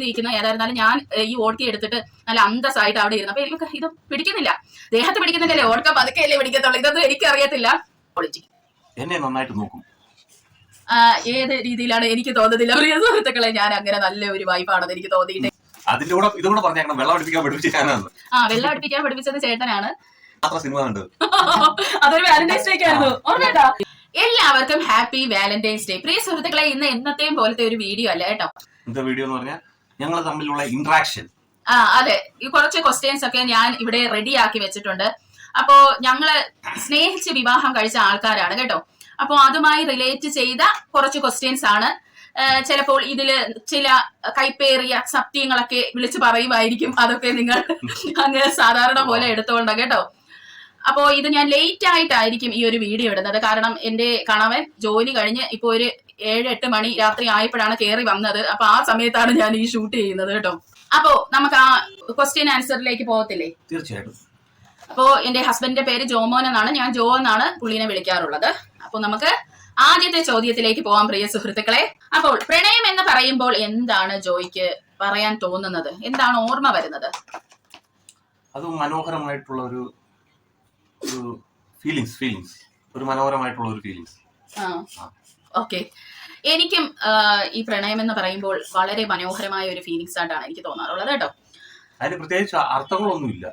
ഇരിക്കുന്ന ഏതായിരുന്നാലും ഞാൻ ഈ ഓട്ക എടുത്തിട്ട് നല്ല അന്തസ്സായിട്ട് അവിടെ ഇരുന്നു. അപ്പൊ എനിക്ക് ഇത് പിടിക്കുന്നില്ല, ദേഹത്ത് പിടിക്കുന്നില്ലല്ലേ, ഓട്ക പതുക്കെയല്ലേ പിടിക്കത്തുള്ളൂ. ഇതൊന്നും എനിക്കറിയത്തില്ല. ക്വാളിറ്റി എന്നെ നന്നായിട്ട് നോക്കും. ഏത് രീതിയിലാണ് എനിക്ക് തോന്നുന്നില്ല പ്രിയ സുഹൃത്തുക്കളെ. ഞാൻ അങ്ങനെ നല്ല ഒരു വൈഫാണെന്ന് എനിക്ക് തോന്നിയിട്ട്. അതിന്റെ കൂടെ ഇതുകൂടെ പറഞ്ഞേക്കണം, വെള്ളം അടുപ്പിക്കാൻ പഠിപ്പിച്ചാണ്. വെള്ളം അടുപ്പിക്കാൻ പഠിപ്പിച്ചത് ചേട്ടനാണ്. സിനിമ കണ്ടത് അതൊരു വാലന്റൈൻസ് ഡേ ആയിരുന്നു, ഓർമ്മേട്ടാ. എല്ലാവർക്കും ഹാപ്പി വാലന്റൈൻസ് ഡേ. പ്രിയ സുഹൃത്തുക്കളെ, ഇന്ന് എന്നത്തെയും പോലത്തെ ഒരു വീഡിയോ അല്ല കേട്ടോ. എന്താ വീഡിയോ എന്ന് പറഞ്ഞാൽ ഞങ്ങൾ തമ്മിലുള്ള ഇന്ററാക്ഷൻ. അതെ, ഈ കുറച്ച് ക്വസ്റ്റ്യൻസ് ഒക്കെ ഞാൻ ഇവിടെ റെഡി ആക്കി വെച്ചിട്ടുണ്ട്. അപ്പോ ഞങ്ങള് സ്നേഹിച്ച് വിവാഹം കഴിച്ച ആൾക്കാരാണ് കേട്ടോ. അപ്പോ അതുമായി റിലേറ്റ് ചെയ്ത കുറച്ച് ക്വസ്റ്റ്യൻസ് ആണ്. ചിലപ്പോൾ ഇതില് ചില കൈപ്പേറിയ സത്യങ്ങളൊക്കെ വിളിച്ചു പറയുമായിരിക്കും. അതൊക്കെ നിങ്ങൾ അങ്ങ് സാധാരണ പോലെ എടുത്തോണ്ട കേട്ടോ. അപ്പോ ഇത് ഞാൻ ലേറ്റ് ആയിട്ടായിരിക്കും ഈ ഒരു വീഡിയോ ഇടുന്നത്. കാരണം എന്റെ കണവൻ ജോലി കഴിഞ്ഞ് ഇപ്പൊ ഒരു 7-8 മണി രാത്രി ആയപ്പോഴാണ് കയറി വന്നത്. അപ്പൊ ആ സമയത്താണ് ഞാൻ ഈ ഷൂട്ട് ചെയ്യുന്നത് കേട്ടോ. അപ്പോ നമുക്ക് ആ ക്വസ്റ്റ്യൻ ആൻസറിലേക്ക് പോകത്തില്ലേ? തീർച്ചയായിട്ടും. അപ്പോ എന്റെ ഹസ്ബൻഡിന്റെ പേര് ജോമോൻ എന്നാണ്, ഞാൻ ജോ എന്നാണ് പുള്ളിനെ വിളിക്കാറുള്ളത്. അപ്പൊ നമുക്ക് ആദ്യത്തെ ചോദ്യത്തിലേക്ക് പോവാം പ്രിയ സുഹൃത്തുക്കളെ. അപ്പോൾ പ്രണയം എന്ന് പറയുമ്പോൾ എന്താണ് ജോയ്ക്ക് പറയാൻ തോന്നുന്നത്? എന്താണ് ഓർമ്മ വരുന്നത്? അത് മനോഹരമായിട്ടുള്ള ഒരു ഫീലിങ്സ്, ഒരു മനോഹരമായിട്ടുള്ള ഒരു ഫീലിങ്സ്. ഓക്കെ, എനിക്കും ഈ പ്രണയം എന്ന് പറയുമ്പോൾ വളരെ മനോഹരമായ ഒരു ഫീലിങ്സ് ആയിട്ടാണ് എനിക്ക് തോന്നാറുള്ളത് കേട്ടോ. അതിന് പ്രത്യേകിച്ച് അർത്ഥങ്ങളൊന്നുമില്ല.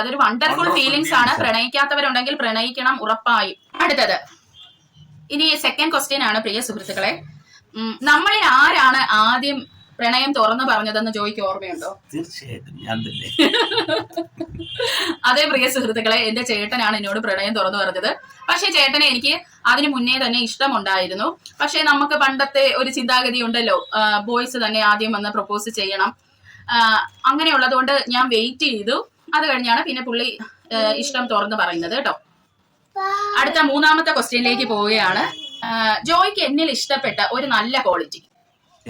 അതൊരു വണ്ടർഫുൾ ഫീലിങ്സ് ആണ്. പ്രണയിക്കാത്തവരുണ്ടെങ്കിൽ പ്രണയിക്കണം ഉറപ്പായും. അടുത്തത്, ഇനി സെക്കൻഡ് ക്വസ്റ്റ്യൻ ആണ് പ്രിയ സുഹൃത്തുക്കളെ. നമ്മളിൽ ആരാണ് ആദ്യം പ്രണയം തുറന്നു പറഞ്ഞതെന്ന് ജോയ്ക്ക് ഓർമ്മയുണ്ടോ? തീർച്ചയായിട്ടും ഞാൻ തന്നെ. അതേ പ്രിയ സുഹൃത്തുക്കളെ, എന്റെ ചേട്ടനാണ് എന്നോട് പ്രണയം തുറന്നു പറഞ്ഞത്. പക്ഷെ ചേട്ടനെ എനിക്ക് അതിനു മുന്നേ തന്നെ ഇഷ്ടമുണ്ടായിരുന്നു. പക്ഷെ നമുക്ക് പണ്ടത്തെ ഒരു ചിന്താഗതി ഉണ്ടല്ലോ, ബോയ്സ് തന്നെ ആദ്യം വന്ന് പ്രപ്പോസ് ചെയ്യണം. അങ്ങനെയുള്ളത് കൊണ്ട് ഞാൻ വെയിറ്റ് ചെയ്തു. അത് കഴിഞ്ഞാണ് പിന്നെ പുള്ളി ഇഷ്ടം തുറന്നു പറയുന്നത് കേട്ടോ. അടുത്ത മൂന്നാമത്തെ ക്വസ്റ്റ്യനിലേക്ക് പോവുകയാണ്. ജോയ്ക്ക് എന്നിൽ ഇഷ്ടപ്പെട്ട ഒരു നല്ല ക്വാളിറ്റി?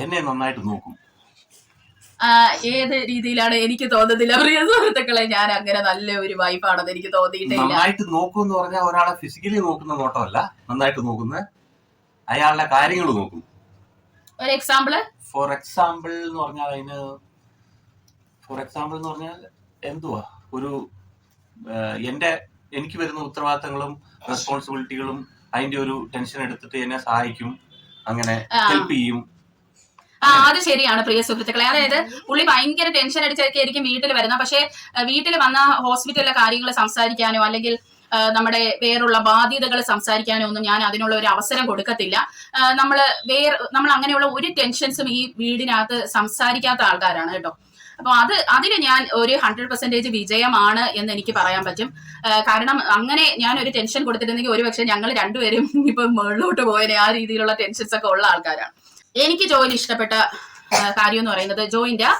എന്നെ നന്നായിട്ട് നോക്കും. ഏത് രീതിയിലാണ്? എനിക്ക് തോന്നുന്നില്ല പ്രിയ സുഹൃത്തുക്കളെ, ഞാൻ അങ്ങനെ നല്ല ഒരു വൈഫാണെന്ന് എനിക്ക് തോന്നിയിട്ടില്ല. നന്നായിട്ട് നോക്കും എന്ന് പറഞ്ഞാൽ ഒരാളെ ഫിസിക്കലി നോക്കുന്ന നോട്ടമല്ല, നന്നായിട്ട് നോക്കുന്ന അയാളുടെ കാര്യങ്ങൾ നോക്കും. ഒരു എക്സാമ്പിള്? ഫോർ എക്സാമ്പിൾ എന്ന് പറഞ്ഞാൽ എന്തുവാ, ഒരു എനിക്ക് വരുന്ന ഉത്തരവാദിത്തങ്ങളും റെസ്പോൺസിബിലിറ്റികളും അതിന്റെ ഒരു ടെൻഷൻ എടുത്തിട്ട് എന്നെ സഹായിക്കും, അങ്ങനെ ഹെൽപ്പ് ചെയ്യും. അത് ശരിയാണ് പ്രിയ സുഹൃത്തുക്കളെ. അതായത് പുള്ളി ഭയങ്കര ടെൻഷൻ അടിച്ചൊക്കെ ആയിരിക്കും വീട്ടിൽ വരുന്നത്. പക്ഷെ വീട്ടിൽ വന്ന ഹോസ്പിറ്റലിലെ കാര്യങ്ങൾ സംസാരിക്കാനോ അല്ലെങ്കിൽ നമ്മുടെ വേറുള്ള ബാധ്യതകൾ സംസാരിക്കാനോ ഒന്നും ഞാൻ അതിനുള്ള ഒരു അവസരം കൊടുക്കത്തില്ല. നമ്മൾ അങ്ങനെയുള്ള ഒരു ടെൻഷൻസും ഈ വീടിനകത്ത് സംസാരിക്കാത്ത ആൾക്കാരാണ് കേട്ടോ. അപ്പൊ അതിന് ഞാൻ ഒരു 100% വിജയമാണ് എന്ന് എനിക്ക് പറയാൻ പറ്റും. കാരണം അങ്ങനെ ഞാൻ ഒരു ടെൻഷൻ കൊടുത്തിരുന്നെങ്കിൽ ഒരുപക്ഷെ ഞങ്ങൾ രണ്ടുപേരും ഇപ്പൊ മുകളിലോട്ട് പോയനെ. ആ രീതിയിലുള്ള ടെൻഷൻസ് ഒക്കെ ഉള്ള ആൾക്കാരാണ്. എനിക്ക് ജോയിന് ഇഷ്ടപ്പെട്ട കാര്യം എന്ന് പറയുന്നത് ജോയിന്റെ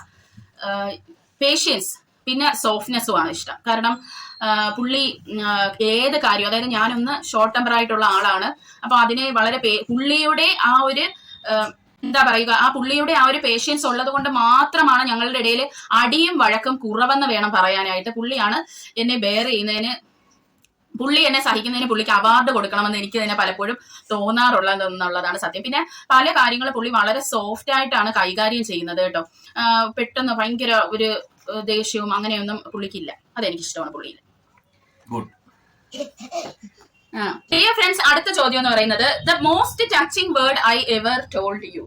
പേഷ്യൻസ് പിന്നെ സോഫ്റ്റ്നെസ്സും ആണ് ഇഷ്ടം. കാരണം പുള്ളി ഏത് കാര്യം, അതായത് ഞാനൊന്ന് ഷോർട്ട് ടെമ്പർ ആയിട്ടുള്ള ആളാണ്. അപ്പൊ അതിനെ വളരെ പുള്ളിയുടെ ആ ഒരു എന്താ പറയുക, ആ പുള്ളിയുടെ ആ ഒരു പേഷ്യൻസ് ഉള്ളത് കൊണ്ട് മാത്രമാണ് ഞങ്ങളുടെ ഇടയിൽ അടിയും വഴക്കും കുറവെന്ന് വേണം പറയാനായിട്ട്. പുള്ളിയാണ് എന്നെ ബെയർ ചെയ്യുന്നതിന്, പുള്ളി എന്നെ സഹിക്കുന്നതിന് പുള്ളിക്ക് അവാർഡ് കൊടുക്കണമെന്ന് എനിക്ക് തന്നെ പലപ്പോഴും തോന്നാറുള്ളതെന്നുള്ളതാണ് സത്യം. പിന്നെ പല കാര്യങ്ങളും പുള്ളി വളരെ സോഫ്റ്റ് ആയിട്ടാണ് കൈകാര്യം ചെയ്യുന്നത് കേട്ടോ. പെട്ടെന്ന് ഭയങ്കര ഒരു ദേഷ്യവും അങ്ങനെയൊന്നും പുള്ളിക്കില്ല. അതെനിക്ക് ഇഷ്ടമാണ് പുള്ളിയിൽ. ഡിയർ ഫ്രണ്ട്സ്, അടുത്ത ചോദ്യം എന്ന് പറയുന്നത് the most touching word I ever told you?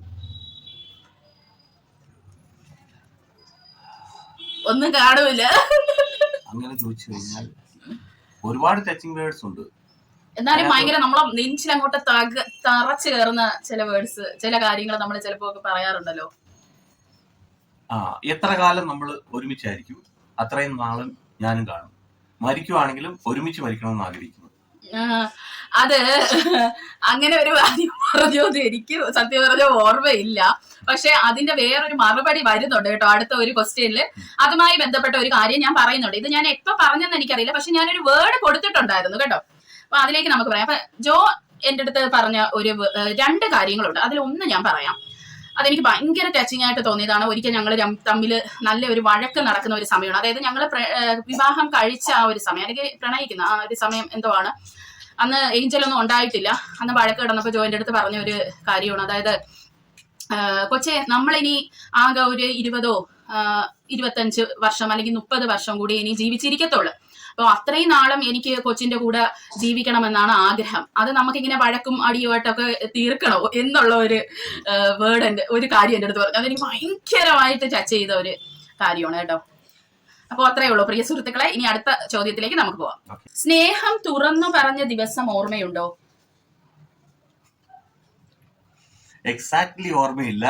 ഒന്നും കാണൂല. അങ്ങനെ ചോദിച്ചു കഴിഞ്ഞാൽ ഒരുപാട് ടച്ചിങ് വേർഡ്സ് ഉണ്ട്. എന്നാലും ഭയങ്കര നമ്മളെ നെഞ്ചിലങ്ങോട്ട് തറച്ചു കയറുന്ന ചില വേർഡ്സ്, ചില കാര്യങ്ങൾ നമ്മൾ ചിലപ്പോ ഒക്കെ പറയാറുണ്ടല്ലോ. എത്ര കാലം നമ്മൾ ഒരുമിച്ചായിരിക്കും അത്രയും നാളും ഞാനും കാണും. മരിക്കുവാണെങ്കിലും ഒരുമിച്ച് മരിക്കണമെന്ന് ആഗ്രഹിക്കുന്നു. അത് അങ്ങനെ ഒരു കാര്യം പറഞ്ഞത് എനിക്ക് സത്യം പറഞ്ഞ ഓർമ്മയില്ല. പക്ഷെ അതിന്റെ വേറൊരു മറുപടി വരുന്നുണ്ട് കേട്ടോ അടുത്ത ഒരു ക്വസ്റ്റ്യനില്. അതുമായി ബന്ധപ്പെട്ട ഒരു കാര്യം ഞാൻ പറയുന്നുണ്ട്. ഇത് ഞാൻ എപ്പോ പറഞ്ഞെന്ന് എനിക്കറിയില്ല, പക്ഷെ ഞാനൊരു വേർഡ് കൊടുത്തിട്ടുണ്ടായിരുന്നു കേട്ടോ. അപ്പൊ അതിലേക്ക് നമുക്ക് പറയാം. അപ്പൊ ജോ എന്റെ അടുത്ത് പറഞ്ഞ ഒരു 2 കാര്യങ്ങളുണ്ട്. അതിലൊന്ന് ഞാൻ പറയാം. അതെനിക്ക് ഭയങ്കര ടച്ചിങ് ആയിട്ട് തോന്നിയതാണ്. ഒരിക്കൽ ഞങ്ങൾ തമ്മിൽ നല്ല ഒരു വഴക്ക് നടക്കുന്ന ഒരു സമയമാണ്. അതായത് ഞങ്ങൾ വിവാഹം കഴിച്ച ആ ഒരു സമയം, അല്ലെങ്കിൽ പ്രണയിക്കുന്ന ആ ഒരു സമയം എന്തോ ആണ്. അന്ന് ഏഞ്ചലൊന്നും ഉണ്ടായിട്ടില്ല. അന്ന് വഴക്ക് കിടന്നപ്പോൾ ജോയിന്റെ അടുത്ത് പറഞ്ഞ ഒരു കാര്യമാണ്. അതായത് കൊച്ചെ നമ്മളിനി ആകെ ഒരു 25 വർഷം അല്ലെങ്കിൽ 30 വർഷം കൂടി ഇനി ജീവിച്ചിരിക്കത്തുള്ളൂ. അപ്പൊ അത്രയും നാളും എനിക്ക് കൊച്ചിന്റെ കൂടെ ജീവിക്കണമെന്നാണ് ആഗ്രഹം. അത് നമുക്കിങ്ങനെ വഴക്കും അടിയുമായിട്ടൊക്കെ തീർക്കണോ എന്നുള്ള ഒരു ഒരു കാര്യം എൻ്റെ അടുത്ത് പറഞ്ഞു. അതെനിക്ക് ഭയങ്കരമായിട്ട് ടച്ച് ചെയ്ത ഒരു കാര്യമാണ് കേട്ടോ. അപ്പൊ അത്രയേ ഉള്ളൂ പ്രിയ സുഹൃത്തുക്കളെ. ഇനി അടുത്ത ചോദ്യത്തിലേക്ക് നമുക്ക് പോവാം. സ്നേഹം തുറന്നു പറഞ്ഞ ദിവസം ഓർമ്മയുണ്ടോ? എക്സാക്ട്ലി ഓർമ്മയില്ല.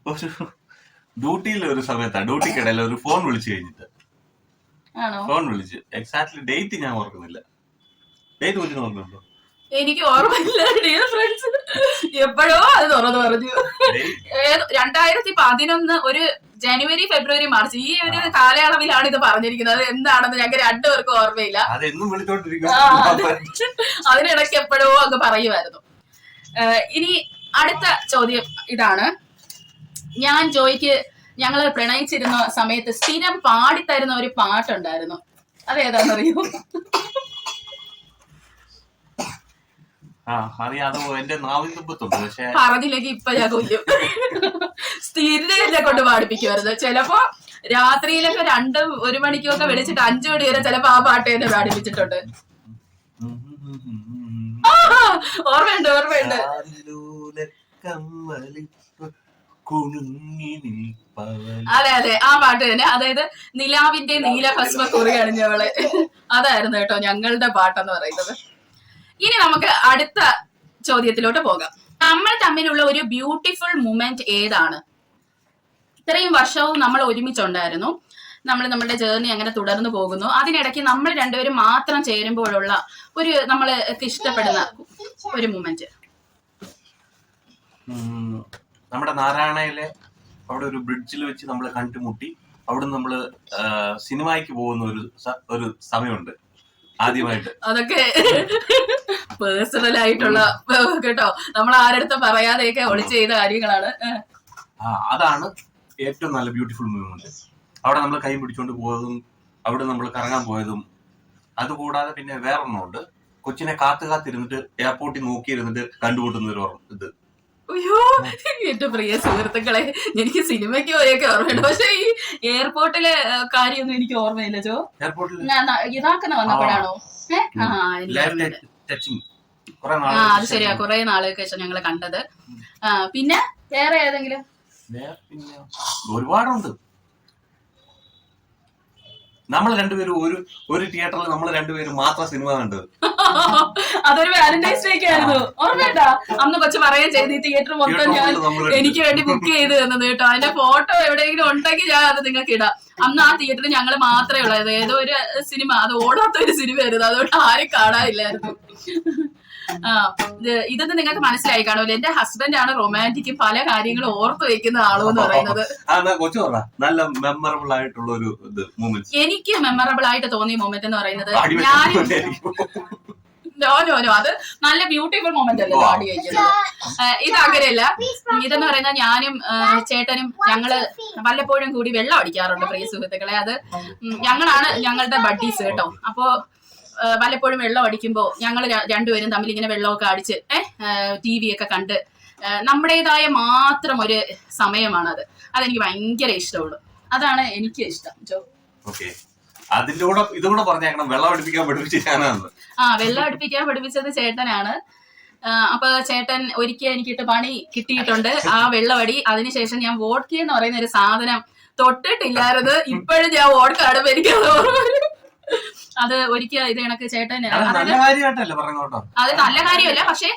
ഒരു ഡ്യൂട്ടിയിൽ ഒരു സമയത്താണ്, ഡ്യൂട്ടിക്കിടയിൽ ഒരു ഫോൺ വിളിച്ചു കഴിഞ്ഞിട്ട് ഫോൺ വിളിച്ച് എക്സാക്ട്ലി ഡേറ്റ് ഞാൻ ഓർക്കുന്നില്ല. ഡേറ്റ് കുറിച്ച് ഓർമ്മയുണ്ടോ? എനിക്ക് ഓർമ്മയില്ല ഡിയർ ഫ്രണ്ട്സ്. എപ്പോഴോ അത് തുറന്നു പറഞ്ഞു. 2011 ഒരു ജനുവരി ഫെബ്രുവരി മാർച്ച് ഈ ഒരു കാലയളവിലാണ് ഇത് പറഞ്ഞിരിക്കുന്നത്. അത് എന്താണെന്ന് ഞങ്ങൾക്ക് രണ്ടുപേർക്കും ഓർമ്മയില്ല. അതിനിടയ്ക്ക് എപ്പോഴോ അങ്ങ് പറയുമായിരുന്നു. ഇനി അടുത്ത ചോദ്യം ഇതാണ്. ഞാൻ ജോയ്ക്ക് ഞങ്ങള് പ്രണയിച്ചിരുന്ന സമയത്ത് സ്ഥിരം പാടിത്തരുന്ന ഒരു പാട്ടുണ്ടായിരുന്നു. അതേതാണെന്നറിയോ? പറഞ്ഞില്ലെങ്കിൽ ഇപ്പൊ ഞാൻ കൊല്ലും. സ്ഥിരം കൊണ്ട് പാടിപ്പിക്കുമായിരുന്നു. ചിലപ്പോ രാത്രിയിലൊക്കെ 2-1 മണിക്കൊക്കെ വിളിച്ചിട്ട് 5 മണി വരെ ചിലപ്പോ ആ പാട്ട് തന്നെ പാടിപ്പിച്ചിട്ടുണ്ട്. ഓർമ്മയുണ്ട് ഓർമ്മയുണ്ട്. അതെ അതെ, ആ പാട്ട് തന്നെ. അതായത് നിലാവിന്റെ നീലഭസ്മ കുറി അണിഞ്ഞവളെ, അതായിരുന്നു കേട്ടോ ഞങ്ങളുടെ പാട്ടെന്ന് പറയുന്നത്. ഇനി നമുക്ക് അടുത്ത ചോദ്യത്തിലോട്ട് പോകാം. നമ്മൾ തമ്മിലുള്ള ഒരു ബ്യൂട്ടിഫുൾ മൊമെന്റ് ഏതാണ്? ഇത്രയും വർഷവും നമ്മൾ ഒരുമിച്ചുണ്ടായിരുന്നു. നമ്മുടെ ജേർണി അങ്ങനെ തുടർന്നു പോകുന്നു. അതിനിടയ്ക്ക് നമ്മൾ രണ്ടുപേരും മാത്രം ചേരുമ്പോഴുള്ള ഒരു നമ്മൾക്ക് ഇഷ്ടപ്പെടുന്ന ഒരു മൊമെന്റ്. നമ്മുടെ നാരായണയിലെ അവിടെ ഒരു ബ്രിഡ്ജിൽ വെച്ച് നമ്മൾ കണ്ടുമുട്ടി. അവിടെ നമ്മള് സിനിമയ്ക്ക് പോകുന്ന ഒരു സമയമുണ്ട് ആദ്യമായിട്ട്. അതൊക്കെ പേഴ്സണൽ ആയിട്ടുള്ള കേട്ടോ, നമ്മൾ ആരടുത്തും പറയാതെയൊക്കെ ഒളിച്ച് ചെയ്ത കാര്യങ്ങളാണ്. അതാണ് ഏറ്റവും നല്ല ബ്യൂട്ടിഫുൾ മൊമെന്റ്. അവിടെ നമ്മൾ കൈ പിടിച്ചോണ്ട് പോയതും അവിടെ നമ്മൾ കറങ്ങാൻ പോയതും. അതുകൂടാതെ പിന്നെ വേറൊന്നുണ്ട്, കൊച്ചിനെ കാത്തിരുന്നിട്ട് എയർപോർട്ടിൽ നോക്കിയിരുന്നിട്ട് കണ്ടുമുട്ടുന്ന ഒരു ഇത്. അയ്യോ എന്റെ പ്രിയ സുഹൃത്തുക്കളെ, എനിക്ക് സിനിമയ്ക്ക് പോയൊക്കെ ഓർമ്മയുണ്ട്. പക്ഷെ ഈ എയർപോർട്ടിലെ കാര്യമൊന്നും എനിക്ക് ഓർമ്മയില്ല. ജോ ഇതാക്കുന്ന വന്നപ്പോഴാണോ? അത് ശരിയാ, കുറെ നാളുകൾക്ക് ശേഷം ഞങ്ങള് കണ്ടത്. പിന്നെ വേറെ ഏതെങ്കിലും? ഒരുപാടുണ്ട്. നമ്മൾ രണ്ടുപേരും ഒരു തിയേറ്ററിൽ നമ്മൾ രണ്ടുപേരും മാത്രം സിനിമ കണ്ടത്. അതൊരു വാലന്റൈൻസ് ഡേക്ക് ആയിരുന്നു, ഓർമ്മയുണ്ടാ? അന്ന് കൊച്ചു പറയുകയും ചെയ്ത് ഈ തിയേറ്റർ മൊത്തം ഞാൻ എനിക്ക് വേണ്ടി ബുക്ക് ചെയ്ത് തന്നത് കേട്ടോ. അതിന്റെ ഫോട്ടോ എവിടെയെങ്കിലും ഉണ്ടെങ്കിൽ ഞാൻ അത് നിങ്ങൾക്ക് ഇടാം. അന്ന് ആ തിയേറ്ററിൽ ഞങ്ങൾ മാത്രമേ ഉള്ളായിരുന്നു. ഏതോ ഒരു സിനിമ, അത് ഓടാത്ത ഒരു സിനിമ ആയിരുന്നു. അതുകൊണ്ട് ആരും കാണാനില്ലായിരുന്നു. ഇതൊന്ന് നിങ്ങൾക്ക് മനസ്സിലായി കാണുമല്ലോ. എന്റെ ഹസ്ബൻഡ് ആണ് റൊമാൻറ്റിക്, പല കാര്യങ്ങളും ഓർത്തു വെക്കുന്ന ആളും എന്ന് പറയുന്നത്. നല്ല മെമ്മറബിൾ ആയിട്ടുള്ള ഒരു എനിക്ക് മെമ്മറബിൾ ആയിട്ട് തോന്നിയ മൊമെന്റ് എന്ന് പറയുന്നത് ഞാനും അത് നല്ല ബ്യൂട്ടിഫുൾ മൊമെന്റ് അല്ലേ പാടി കഴിക്കുന്നത്. ഇത് അങ്ങനെയല്ല. ഇതെന്ന് പറയുന്നത് ഞാനും ചേട്ടനും ഞങ്ങള് വല്ലപ്പോഴും കൂടി വെള്ളം അടിക്കാറുണ്ട് പ്രിയ സുഹൃത്തുക്കളെ. അത് ഞങ്ങളാണ് ഞങ്ങളുടെ ബഡ്ഡീസ് കേട്ടോ. അപ്പോ വല്ലപ്പോഴും വെള്ളം അടിക്കുമ്പോൾ ഞങ്ങൾ രണ്ടുപേരും തമ്മിൽ ഇങ്ങനെ വെള്ളമൊക്കെ അടിച്ച് TV ഒക്കെ കണ്ട് നമ്മുടേതായ മാത്രം ഒരു സമയമാണത്. അതെനിക്ക് ഭയങ്കര ഇഷ്ടമുള്ളൂ. അതാണ് എനിക്ക് ഇഷ്ടം. ജോ വെള്ളം അടുപ്പിക്കാൻ പഠിപ്പിച്ചത് ചേട്ടനാണ്. അപ്പൊ ചേട്ടൻ ഒരിക്കൽ എനിക്കിട്ട് പണി കിട്ടിയിട്ടുണ്ട് ആ വെള്ളമടി. അതിനുശേഷം ഞാൻ വോഡ്ക എന്ന് പറയുന്ന ഒരു സാധനം തൊട്ടിട്ടില്ലായിരുന്നു. ഇപ്പോഴും ഞാൻ വോഡ്ക അടുപ്പ് എനിക്കത് അത് ഒരിക്കൽ ഇത് കണക്ക് ചേട്ടൻ, അത് നല്ല കാര്യമല്ല. പക്ഷെ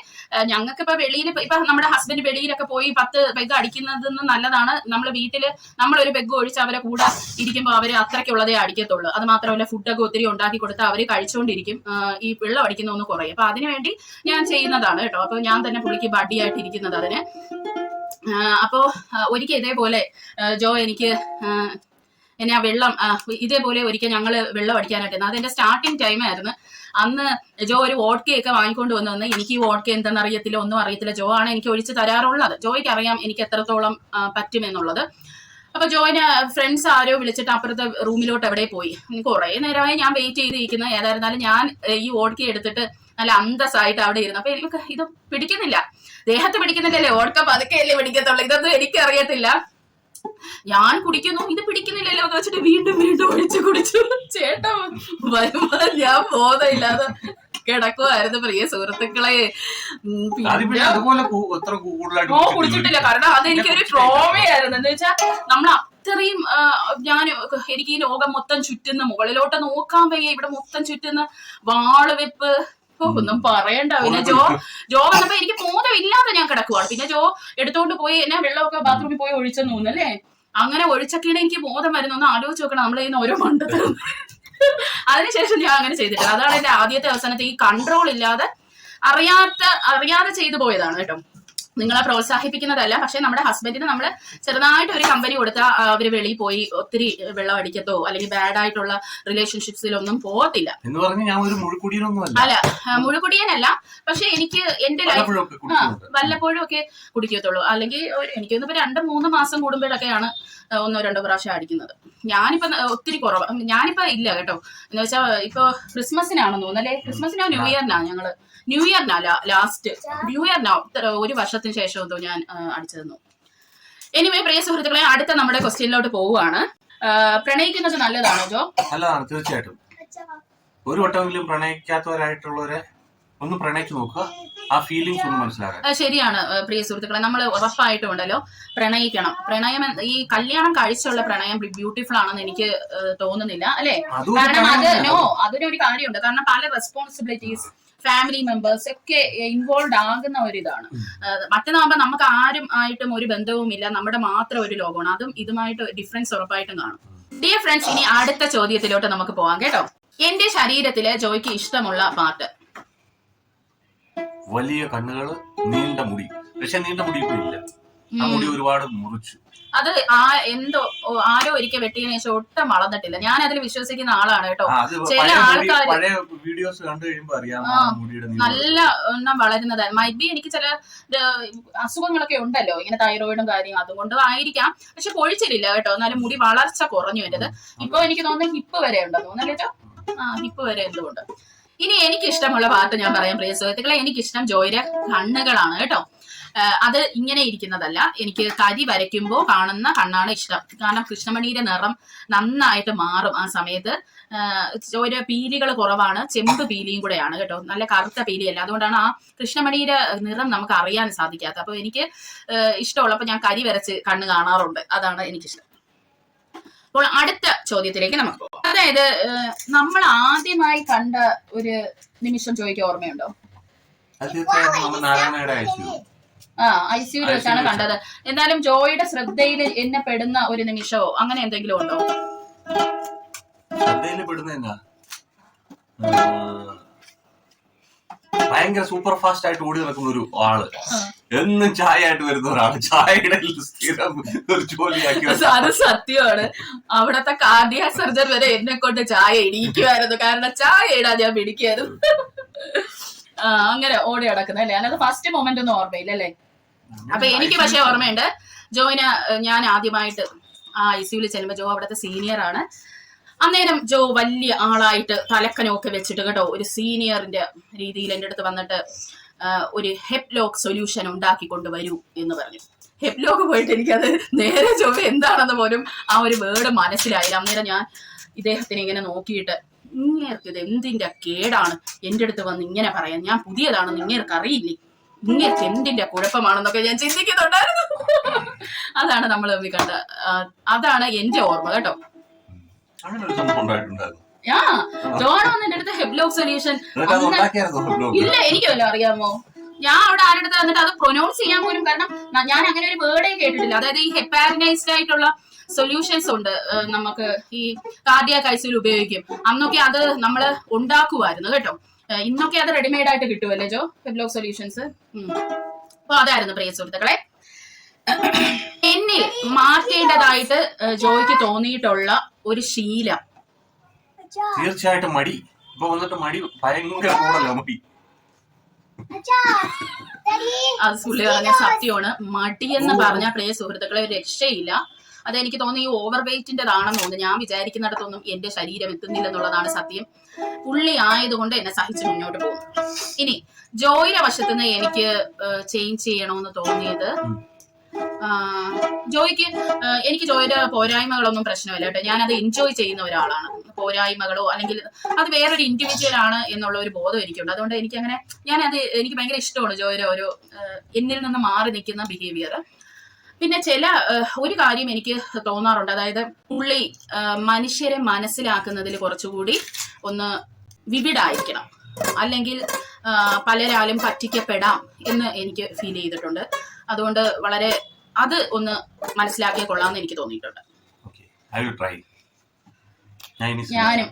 ഞങ്ങൾക്ക് ഇപ്പൊ വെളിയിൽ ഇപ്പൊ നമ്മുടെ ഹസ്ബൻഡ് വെളിയിലൊക്കെ പോയി 10 പെഗ് അടിക്കുന്നതെന്ന് നല്ലതാണ്. നമ്മള് വീട്ടില് നമ്മളൊരു പെഗ് ഒഴിച്ച് അവരെ കൂടെ ഇരിക്കുമ്പോൾ അവര് അത്രയ്ക്കുള്ളതേ അടിക്കത്തുള്ളൂ. അത് മാത്രമല്ല ഫുഡൊക്കെ ഒത്തിരി ഉണ്ടാക്കി കൊടുത്താൽ അവര് കഴിച്ചുകൊണ്ടിരിക്കും. ഈ വെള്ളം അടിക്കുന്ന ഒന്ന് കുറയും. അപ്പൊ അതിനുവേണ്ടി ഞാൻ ചെയ്യുന്നതാണ് കേട്ടോ. അപ്പൊ ഞാൻ തന്നെ പുള്ളിക്ക് ബഡ്ഡിയായിട്ട് ഇരിക്കുന്നത് അതിന്. അപ്പോ ഒരിക്കൽ ഇതേപോലെ ജോ എനിക്ക് എന്നെ ആ വെള്ളം ഇതേപോലെ ഒരിക്കൽ ഞങ്ങള് വെള്ളം അടിക്കാനായിട്ട്, അതെന്റെ സ്റ്റാർട്ടിങ് ടൈം ആയിരുന്നു. അന്ന് ജോ ഒരു വോഡ്കയൊക്കെ വാങ്ങിക്കൊണ്ട് വന്ന് എനിക്ക് ഈ വോഡ്ക എന്താണെന്ന് അറിയത്തില്ല, ഒന്നും അറിയത്തില്ല. ജോ ആണ് എനിക്ക് ഒഴിച്ച് തരാറുള്ളത്. ജോയ്ക്ക് അറിയാം എനിക്ക് എത്രത്തോളം പറ്റുമെന്നുള്ളത്. അപ്പൊ ജോയിന് ഫ്രണ്ട്സ് ആരോ വിളിച്ചിട്ട് അപ്പുറത്തെ റൂമിലോട്ട് എവിടെ പോയി. കുറെ നേരമായി ഞാൻ വെയിറ്റ് ചെയ്തിരിക്കുന്നത്. ഏതായിരുന്നാലും ഞാൻ ഈ വോഡ്ക എടുത്തിട്ട് നല്ല അന്തസ്സായിട്ട് അവിടെ ഇരുന്നു. അപ്പൊ എനിക്ക് ഇത് പിടിക്കുന്നില്ല, ദേഹത്ത് പിടിക്കുന്നില്ലല്ലേ, ഓടക്ക പതുക്കെയല്ലേ പിടിക്കത്തുള്ളൂ, ഇതൊന്നും എനിക്കറിയത്തില്ല. ഞാൻ കുടിക്കുന്നു, ഇത് പിടിക്കുന്നില്ലല്ലോ എന്ന് വെച്ചിട്ട് വീണ്ടും വീണ്ടും ഒഴിച്ചു കുടിച്ചു. ചേട്ടാ വരുമ്പോ ഞാൻ ബോധമില്ലാതെ കിടക്കുമായിരുന്നു പ്രിയ സുഹൃത്തുക്കളെ. കുടിച്ചിട്ടില്ല, കാരണം അത് എനിക്കൊരു ട്രോമയായിരുന്നു. എന്ന് വെച്ചാൽ നമ്മൾ അത്രയും എനിക്ക് ഈ ലോകം മൊത്തം ചുറ്റുന്ന, മുകളിലോട്ട് നോക്കാൻ വയ്യ, ഇവിടെ മൊത്തം ചുറ്റുന്ന വാള് വെപ്പ്, ഒന്നും പറയണ്ട. പിന്നെ ജോ വന്നപ്പോ എനിക്ക് ബോധമില്ലാതെ ഞാൻ കിടക്കുവാണ്. പിന്നെ ജോ എടുത്തോണ്ട് പോയി എന്നെ വെള്ളമൊക്കെ ബാത്റൂമിൽ പോയി ഒഴിച്ചെന്ന് തോന്നുന്നല്ലേ. അങ്ങനെ ഒഴിച്ചൊക്കെയാണ് എനിക്ക് ബോധം വരുന്ന. ഒന്ന് ആലോചിച്ച് നോക്കണം നമ്മൾ ചെയ്യുന്ന ഓരോ മണ്ടത്തരം. അതിനുശേഷം ഞാൻ അങ്ങനെ ചെയ്തിട്ടില്ല. അതാണ് എന്റെ ആദ്യത്തെ അവസാനത്തെ ഈ കൺട്രോൾ ഇല്ലാതെ അറിയാതെ ചെയ്തു പോയതാണ് കേട്ടോ. നിങ്ങളെ പ്രോത്സാഹിപ്പിക്കുന്നതല്ല. പക്ഷെ നമ്മുടെ ഹസ്ബൻഡിന് നമ്മൾ ചെറുതായിട്ട് ഒരു കമ്പനി കൊടുത്താൽ അവര് വെളിയിൽ പോയി ഒത്തിരി വെള്ളം അടിക്കത്തോ അല്ലെങ്കിൽ ബാഡ് ആയിട്ടുള്ള റിലേഷൻഷിപ്സിലൊന്നും പോകത്തില്ല എന്ന് പറഞ്ഞ് ഞാൻ ഒരു അല്ല, മുഴുകുടിയനല്ല. പക്ഷെ എനിക്ക് എന്റെ ലൈഫ് വല്ലപ്പോഴും ഒക്കെ കുടിക്കത്തുള്ളൂ. അല്ലെങ്കിൽ എനിക്കൊന്നിപ്പോ 2-3 മാസം കൂടുമ്പോഴൊക്കെയാണ് 1-2 പ്രാവശ്യം അടിക്കുന്നത്. ഞാനിപ്പോ ഒത്തിരി കുറവ്, ഞാനിപ്പോ ഇല്ല കേട്ടോ. എന്ന് വെച്ചാൽ ഇപ്പൊ ക്രിസ്മസിനാണെന്ന് തോന്നുന്നല്ലേ, ക്രിസ്മസിനോ ന്യൂ ഇയറിനാ ലാസ്റ്റ് ന്യൂ ഇയറിനോ 1 വർഷത്തിന് ശേഷം എന്തോ ഞാൻ അടിച്ചതെന്നു. എനിവേ പ്രിയ സുഹൃത്തുക്കളെ, അടുത്ത നമ്മുടെ ക്വസ്റ്റ്യനിലോട്ട് പോവുകയാണ്. പ്രണയിക്കുന്നത് നല്ലതാണോ ജോ? നല്ലതാണ്, തീർച്ചയായിട്ടും. ഒരു വട്ടമെങ്കിലും പ്രണയിക്കാത്തവരായിട്ടുള്ളവരെ ഒന്ന് പ്രണയിച്ചു നോക്കുക, ആ ഫീലിംഗ്സ് ഒന്ന് മനസ്സിലാക്കാം. ശരിയാണ് പ്രിയ സുഹൃത്തുക്കളെ, നമ്മൾ ഉറപ്പായിട്ടും ഉണ്ടല്ലോ പ്രണയിക്കണം. പ്രണയം ഈ കല്യാണം കഴിച്ചുള്ള പ്രണയം ബ്യൂട്ടിഫുൾ ആണെന്ന് എനിക്ക് തോന്നുന്നില്ല, അല്ലെ? കാരണം അതിനൊരു കാര്യമുണ്ട്. കാരണം പല റെസ്പോൺസിബിലിറ്റീസ്, ഫാമിലി മെമ്പേഴ്സ് ഒക്കെ ഇൻവോൾവ് ആകുന്ന ഒരിതാണ്. മറ്റന്നാകുമ്പോ നമുക്ക് ആരും ആയിട്ടും ഒരു ബന്ധവുമില്ല, നമ്മുടെ മാത്രം ഒരു ലോകമാണ്. അതും ഇതുമായിട്ട് ഡിഫറൻസ് ഉറപ്പായിട്ടും കാണും. ഡിയർ ഫ്രണ്ട്സ്, ഇനി അടുത്ത ചോദ്യത്തിലോട്ട് നമുക്ക് പോവാം കേട്ടോ. എന്റെ ശരീരത്തില് ജോയ്ക്ക് ഇഷ്ടമുള്ള പാർട്ട്? വലിയ കണ്ണുകള്, നീണ്ട മുടി. പക്ഷെ നീണ്ട മുടി ഇപ്പൊ ഇല്ല, ആ മുടി ഒരുപാട് മുറിച്ചു. അത് ആരോ ഒരിക്കൽ വെട്ടിയതിനു ശേഷം ഒട്ടും വളർന്നിട്ടില്ല. ഞാൻ അതിൽ വിശ്വസിക്കുന്ന ആളാണ് കേട്ടോ. ചില ആൾക്കാർ വീഡിയോസ് കണ്ടു കഴിയുമ്പോ അറിയാം നല്ല എണ്ണം വളരുന്നത്. മൈറ്റ് ബി എനിക്ക് ചില അസുഖങ്ങളൊക്കെ ഉണ്ടല്ലോ, ഇങ്ങനെ തൈറോയിഡും കാര്യം, അതുകൊണ്ട് ആയിരിക്കാം. പക്ഷെ പൊഴിച്ചിലില്ല കേട്ടോ. എന്നാലും മുടി വളർച്ച കുറഞ്ഞു എന്റേത്. ഇപ്പൊ എനിക്ക് തോന്നുന്നു ഹിപ്പ് വരെ ഉണ്ടോ തോന്നല്ലോ. ഹിപ്പ് വരെ എന്തുകൊണ്ട്. ഇനി എനിക്ക് ഇഷ്ടമുള്ള പാട്ട് ഞാൻ പറയാം പ്രിയ സുഹൃത്തുക്കളെ. എനിക്കിഷ്ടം ജോയിയുടെ കണ്ണുകളാണ് കേട്ടോ. അത് ഇങ്ങനെ ഇരിക്കുന്നതല്ല, എനിക്ക് കരി വരയ്ക്കുമ്പോ കാണുന്ന കണ്ണാണ് ഇഷ്ടം. കാരണം കൃഷ്ണമണിയുടെ നിറം നന്നായിട്ട് മാറും ആ സമയത്ത്. ഒരു പീലികൾ കുറവാണ്, ചെമ്പ് പീലിയും കൂടെയാണ് കേട്ടോ, നല്ല കറുത്ത പീലിയല്ല. അതുകൊണ്ടാണ് ആ കൃഷ്ണമണിയുടെ നിറം നമുക്ക് അറിയാൻ സാധിക്കാത്തത്. അപ്പൊ എനിക്ക് ഇഷ്ടമുള്ളപ്പോ ഞാൻ കരി വരച്ച് കണ്ണ് കാണാറുണ്ട്. അതാണ് എനിക്കിഷ്ടം. അപ്പോൾ അടുത്ത ചോദ്യത്തിലേക്ക് നമുക്ക് പോകാം. അതായത് നമ്മൾ ആദ്യമായി കണ്ട ഒരു നിമിഷം ചോദിക്കാൻ ഓർമ്മയുണ്ടോ? ഐസിയുവിൽ വെച്ചാണ് കണ്ടത്. എന്നാലും ജോയുടെ ശ്രദ്ധയിൽ എന്നെ പെടുന്ന ഒരു നിമിഷമോ അങ്ങനെ എന്തെങ്കിലും ഉണ്ടോ? ഭയങ്കര സൂപ്പർ ഫാസ്റ്റ് ആയിട്ട് ഓടി നടക്കുന്ന ഒരു ആള്, എന്നും ചായ ആയിട്ട് വരുന്ന ഒരാള്, ചായയുടെ സ്ഥിരം ഒരു ജോലിയാക്കി. അത് സത്യമാണ്. അവിടത്തെ കാർഡിയാക് സർജൻ വരെ എന്നെ കൊണ്ട് ചായ ഇടിക്കുമായിരുന്നു. കാരണം ചായ ഇടാൻ ഞാൻ പിടിക്കായിരുന്നു. അങ്ങനെ ഓടി നടക്കുന്ന അല്ലേ. അതിനകത്ത് ഫസ്റ്റ് മൊമെന്റ് ഒന്നും ഓർമ്മയില്ലല്ലേ. അപ്പൊ എനിക്ക് പക്ഷെ ഓർമ്മയുണ്ട്, ജോയിന് ഞാൻ ആദ്യമായിട്ട് ആ ഐസിയുവിൽ ചെല്ലുമ്പോ ജോ അവിടുത്തെ സീനിയർ ആണ്. അന്നേരം ജോ വലിയ ആളായിട്ട് തലക്കനൊക്കെ വെച്ചിട്ട് കേട്ടോ, ഒരു സീനിയറിന്റെ രീതിയിൽ എൻ്റെ അടുത്ത് വന്നിട്ട് ഒരു ഹെപ്ലോക്ക് സൊല്യൂഷൻ ഉണ്ടാക്കിക്കൊണ്ട് വരൂ എന്ന് പറഞ്ഞു. ഹെപ്ലോക്ക് പോയിട്ട് എനിക്കത് നേരെ ജോ എന്താണെന്ന് പോലും ആ ഒരു വേർഡ് മനസ്സിലായില്ല. അന്നേരം ഞാൻ ഇദ്ദേഹത്തിന് ഇങ്ങനെ നോക്കിയിട്ട്, ഇങ്ങേർക്ക് ഇത് എന്തിന്റെ കേടാണ് എൻ്റെ അടുത്ത് വന്ന് ഇങ്ങനെ പറയാൻ, ഞാൻ പുതിയതാണെന്ന് ഇങ്ങേർക്ക് അറിയില്ലേ, ഇങ്ങേർക്ക് എന്തിന്റെ കുഴപ്പമാണെന്നൊക്കെ ഞാൻ ചിന്തിക്കുന്നുണ്ടായിരുന്നു. അതാണ് നമ്മൾ തമ്മിൽ കണ്ട, അതാണ് എന്റെ ഓർമ്മ കേട്ടോ. ജോൺ വന്നിട്ട് അടുത്ത് ഹെപ്ലോക്ക് സൊല്യൂഷൻ ഇല്ല, എനിക്കല്ലോ അറിയാമോ. ഞാൻ അവിടെ ആരുടെ അടുത്ത് വന്നിട്ട് അത് പ്രൊനൗൺസ് ചെയ്യാൻ പോലും, കാരണം ഞാൻ അങ്ങനെ ഒരു വേർഡേ കേട്ടിട്ടില്ല. അതായത് ഈ ഹെപ്പാരിനൈസ്ഡ് ആയിട്ടുള്ള സൊല്യൂഷൻസ് ഉണ്ട് നമുക്ക് ഈ കാർഡിയാക് ഐസിയുവിൽ ഉപയോഗിക്കും. അന്നൊക്കെ അത് നമ്മൾ ഉണ്ടാക്കുമായിരുന്നു കേട്ടോ. ഇന്നൊക്കെ അത് റെഡിമെയ്ഡ് ആയിട്ട് കിട്ടുമല്ലേ ജോ, ഹെപ്ലോക്ക് സൊല്യൂഷൻസ്. അപ്പൊ അതായിരുന്നു പ്രിയ സുഹൃത്തുക്കളെ. എന്നിൽ മാറ്റേണ്ടതായിട്ട് ജോയ്ക്ക് തോന്നിയിട്ടുള്ള ഒരു ശീലം? തീർച്ചയായിട്ടും മടി. ഇപ്പൊ വന്നിട്ട് മടി ഭയങ്കര കൂടുതലാണ് മടി. അത് പുള്ളി പറഞ്ഞ സത്യമാണ്. മടി എന്ന് പറഞ്ഞ പ്രിയ സുഹൃത്തുക്കളെ ഒരു രക്ഷയില്ല. അതെനിക്ക് തോന്നുന്നു ഈ ഓവർ വെയിറ്റിൻ്റെതാണെന്ന് തോന്നുന്നു. ഞാൻ വിചാരിക്കുന്നിടത്തൊന്നും എന്റെ ശരീരം എത്തുന്നില്ലെന്നുള്ളതാണ് സത്യം. പുള്ളി ആയതുകൊണ്ട് എന്നെ സഹിച്ച് മുന്നോട്ട് പോകുന്നു. ഇനി ജോയിയുടെ വശത്തുനിന്ന് എനിക്ക് ചേഞ്ച് ചെയ്യണമെന്ന് തോന്നിയത്, ജോയ്ക്ക് എനിക്ക് ജോയിയുടെ പോരായ്മകളൊന്നും പ്രശ്നമില്ല കേട്ടോ. ഞാനത് എൻജോയ് ചെയ്യുന്ന ഒരാളാണ്. പോരായ്മകളോ അല്ലെങ്കിൽ അത് വേറൊരു ഇൻഡിവിജ്വൽ ആണ് എന്നുള്ള ഒരു ബോധം എനിക്കുണ്ട്. അതുകൊണ്ട് എനിക്കങ്ങനെ എനിക്ക് ഭയങ്കര ഇഷ്ടമാണ് ജോയിയുടെ ഒരു എന്നിൽ നിന്ന് മാറി നിൽക്കുന്ന ബിഹേവിയർ. പിന്നെ ഒരു കാര്യം എനിക്ക് തോന്നാറുണ്ട്, അതായത് പുള്ളി മനുഷ്യരെ മനസ്സിലാക്കുന്നതിൽ കുറച്ചുകൂടി ഒന്ന് വിവിഡായിരിക്കണം, അല്ലെങ്കിൽ പലരാലും പറ്റിക്കപ്പെടാം എന്ന് എനിക്ക് ഫീൽ ചെയ്തിട്ടുണ്ട്. അതുകൊണ്ട് അത് ഒന്ന് മനസ്സിലാക്കിയ കൊള്ളാമെന്ന് എനിക്ക് തോന്നിയിട്ടുണ്ട്. ഞാനും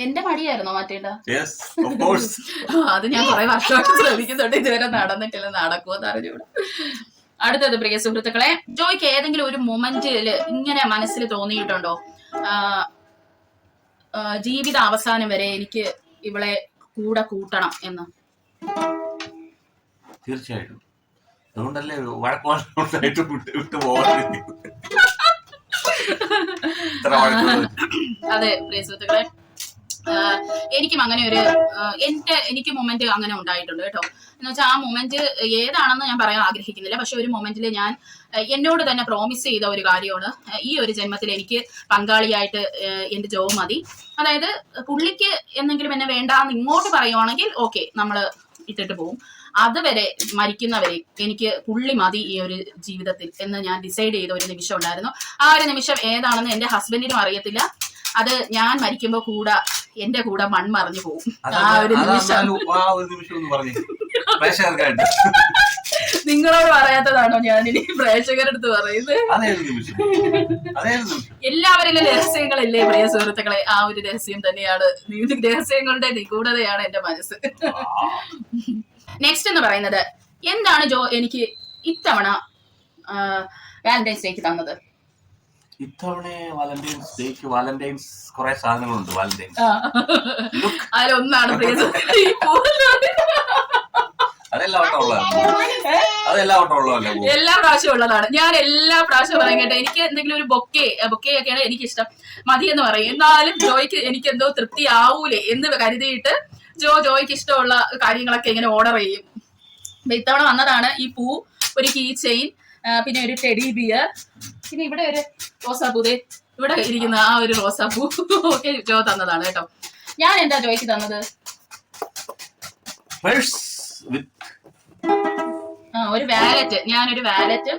എന്റെ മടിയായിരുന്നോ മറ്റേണ്ട? അത് ഞാൻ കുറെ വർഷമായിട്ട് ശ്രമിക്കുന്നുണ്ട്, ഇതുവരെ നടന്നിട്ടില്ല. നടക്കുമെന്ന് അറിഞ്ഞൂടെ. അടുത്തത് പ്രിയ സുഹൃത്തുക്കളെ, ജോയ്ക്ക് ഏതെങ്കിലും ഒരു മൊമെന്റില് ഇങ്ങനെ മനസ്സിൽ തോന്നിയിട്ടുണ്ടോ, ജീവിത അവസാനം വരെ എനിക്ക് ഇവളെ കൂടെ കൂട്ടണം എന്ന്? തീർച്ചയായിട്ടും. അതുകൊണ്ടല്ലേ വഴക്കമായിട്ട് വിട്ടു പോകാൻ. അതെ പ്രിയ സുഹൃത്തുക്കളെ, എനിക്കും അങ്ങനെ എനിക്ക് മൊമെന്റ് അങ്ങനെ ഉണ്ടായിട്ടുണ്ട് കേട്ടോ. എന്ന് വെച്ചാൽ ആ മൊമെന്റ് ഏതാണെന്ന് ഞാൻ പറയാൻ ആഗ്രഹിക്കുന്നില്ല. പക്ഷെ ഒരു മൊമെന്റിൽ ഞാൻ എന്നോട് തന്നെ പ്രോമിസ് ചെയ്ത ഒരു കാര്യമാണ്, ഈ ഒരു ജന്മത്തിൽ എനിക്ക് പങ്കാളിയായിട്ട് എന്റെ ജോ മതി. അതായത് പുള്ളിക്ക് എന്തെങ്കിലും എന്നെ വേണ്ടാന്ന് ഇങ്ങോട്ട് പറയുവാണെങ്കിൽ ഓക്കെ, നമ്മള് ഇട്ടിട്ട് പോകും. അതുവരെ മരിക്കുന്നവരെ എനിക്ക് പുള്ളി മതി ഈ ഒരു ജീവിതത്തിൽ എന്ന് ഞാൻ ഡിസൈഡ് ചെയ്ത ഒരു നിമിഷം ഉണ്ടായിരുന്നു. ആ ഒരു നിമിഷം ഏതാണെന്ന് എന്റെ ഹസ്ബൻഡിനും അറിയത്തില്ല. അത് ഞാൻ മരിക്കുമ്പോ എന്റെ കൂടെ മൺമറിഞ്ഞു പോകും. ആ ഒരു നിമിഷം നിങ്ങളോട് പറയാത്തതാണോ ഞാൻ ഇനി പ്രേക്ഷകരുടെ അടുത്ത് പറയുന്നത്? എല്ലാവരിലും രഹസ്യങ്ങളില്ലേ പ്രിയ സുഹൃത്തുക്കളെ? ആ ഒരു രഹസ്യം തന്നെയാണ്, രഹസ്യങ്ങളുടെ നിഗൂഢതയാണ് എന്റെ മനസ്സ്. നെക്സ്റ്റ് എന്ന് പറയുന്നത്, എന്താണ് ജോ എനിക്ക് ഇത്തവണ വാലന്റൈൻസ് ഡേക്ക് തന്നത്? ഇത്തവണ വാലന്റൈൻസ് കുറെ സാധനങ്ങളുണ്ട്. വാലന്റൈൻസ് അതിലൊന്നാണ് എല്ലാ പ്രാവശ്യം ഉള്ളതാണ്. ഞാൻ എല്ലാ പ്രാവശ്യം പറയും കേട്ടോ, എനിക്ക് എന്തെങ്കിലും ഒരു ബൊക്കെ ഒക്കെയാണ് എനിക്കിഷ്ടം, മതിയെന്ന് പറയും. എന്നാലും ജോയ്ക്ക് എനിക്ക് എന്തോ തൃപ്തി ആവൂലേ എന്ന് കരുതിയിട്ട് ജോയ്ക്ക് ഇഷ്ടമുള്ള കാര്യങ്ങളൊക്കെ ഇങ്ങനെ ഓർഡർ ചെയ്യും. ഇത്തവണ വന്നതാണ് ഈ പൂ, ഒരു കീ ചെയിൻ, പിന്നെ ഒരു ടെഡി ബിയർ, പിന്നെ ഇവിടെ ഒരു റോസാപ്പൂ, ഇവിടെ ഇരിക്കുന്ന ആ ഒരു റോസാപ്പൂ ഒക്കെ ജോ തന്നതാണ് കേട്ടോ. ഞാൻ എന്താ ജോയ്ക്ക് തന്നത്? ഒരു വാലറ്റ്. ഞാനൊരു വാലറ്റ്.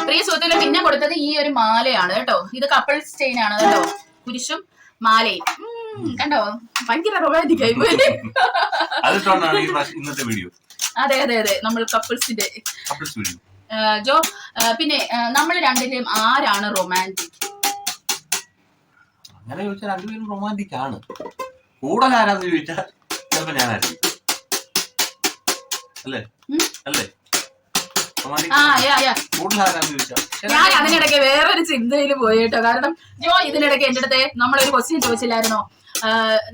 പ്രിയ സുഹൃത്തുക്കളെ, പിന്നെ കൊടുത്തത് ഈ ഒരു മാലയാണ് കേട്ടോ. ഇത് കപ്പിൾസ് ചെയിൻ ആണ് കേട്ടോ, കുരിശും മാലയും. കണ്ടോ, ഭയങ്കര റൊമാൻറ്റിക് ആയി പോയി. അതെ അതെ അതെ, നമ്മൾ കപ്പിൾസിന്റെ ജോ. പിന്നെ നമ്മൾ രണ്ടിന്റെയും ആരാണ് റൊമാൻറ്റിക്? അങ്ങനെ ചോദിച്ചാൽ രണ്ടുപേരും റൊമാൻറ്റിക് ആണ്. കൂടുതൽ ആരാന്ന് ചോദിച്ചാൽ ചിലപ്പോ ഞാനായിരിക്കും. അല്ലേ അല്ലേ? ഞാൻ അതിനിടയ്ക്ക് വേറൊരു ചിന്തയിൽ പോയി കേട്ടോ. കാരണം ജോ ഇതിനിടയ്ക്ക് എന്റെ അടുത്ത് നമ്മളൊരു ക്വസ്റ്റ്യൻ ചോദിച്ചില്ലായിരുന്നോ,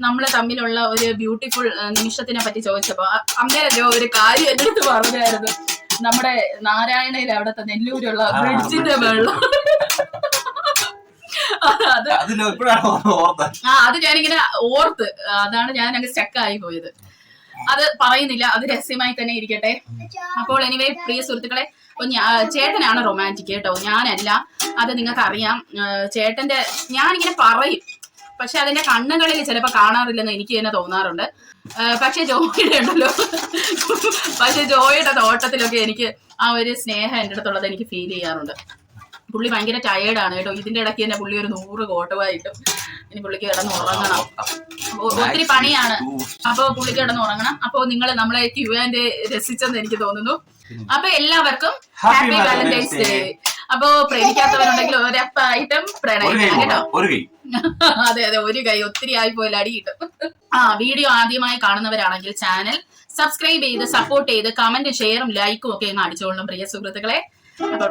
നമ്മള് തമ്മിലുള്ള ഒരു ബ്യൂട്ടിഫുൾ നിമിഷത്തിനെ പറ്റി ചോദിച്ചപ്പോ അന്നേരം ജോ ഒരു കാര്യം എന്റെ അടുത്ത് പറഞ്ഞായിരുന്നു. നമ്മുടെ നാരായണയിൽ അവിടത്തെ നെല്ലൂരുള്ള ബ്രിഡ്ജിന്റെ വെള്ളം. അത് ഞാനിങ്ങനെ ഓർത്ത്, അതാണ് ഞാൻ അങ്ങ് സ്റ്റക്കായി പോയത്. അത് പറയുന്നില്ല, അത് രഹസ്യമായി തന്നെ ഇരിക്കട്ടെ. അപ്പോൾ എനിവേ പ്രിയ സുഹൃത്തുക്കളെ, ചേട്ടനാണ് റൊമാൻറ്റിക് കേട്ടോ, ഞാനല്ല. അത് നിങ്ങൾക്ക് അറിയാം. ചേട്ടന്റെ ഞാനിങ്ങനെ പറയും, പക്ഷെ അതിന്റെ കണ്ണുകളിൽ ചിലപ്പോ കാണാറില്ലെന്ന് എനിക്ക് തന്നെ തോന്നാറുണ്ട്. പക്ഷെ ജോയുടെ തോട്ടത്തിലൊക്കെ എനിക്ക് ആ ഒരു സ്നേഹം എൻ്റെ അടുത്തുള്ളത് എനിക്ക് ഫീൽ ചെയ്യാറുണ്ട്. പുള്ളി ഭയങ്കര ടയേർഡാണ് കേട്ടോ. ഇതിന്റെ ഇടയ്ക്ക് തന്നെ പുള്ളി ഒരു 100 കോട്ടുമായിട്ടും ഇനി പുള്ളിക്ക് കിടന്ന് ഉറങ്ങണം. ഒത്തിരി പണിയാണ്. അപ്പൊ പുള്ളിക്ക് കിടന്ന് ഉറങ്ങണം. അപ്പൊ നിങ്ങൾ നമ്മളെ Q&A രസിച്ചെന്ന് എനിക്ക് തോന്നുന്നു. അപ്പൊ എല്ലാവർക്കും ഹാപ്പി വാലന്റൈൻസ് ഡേ. അപ്പൊ പ്രേമിക്കാത്തവരുണ്ടെങ്കിൽ ഒരപ്പായിട്ടും പ്രണയിക്കാം കേട്ടോ. അതെ അതെ, ഒരു കൈ ഒത്തിരി ആയിപ്പോയി, അടി കിട്ടും. വീഡിയോ ആദ്യമായി കാണുന്നവരാണെങ്കിൽ ചാനൽ സബ്സ്ക്രൈബ് ചെയ്ത് സപ്പോർട്ട് ചെയ്ത് കമന്റ് ഷെയറും ലൈക്കും ഒക്കെ അങ്ങ് അടിച്ചോളണം പ്രിയ സുഹൃത്തുക്കളെ. അപ്പോൾ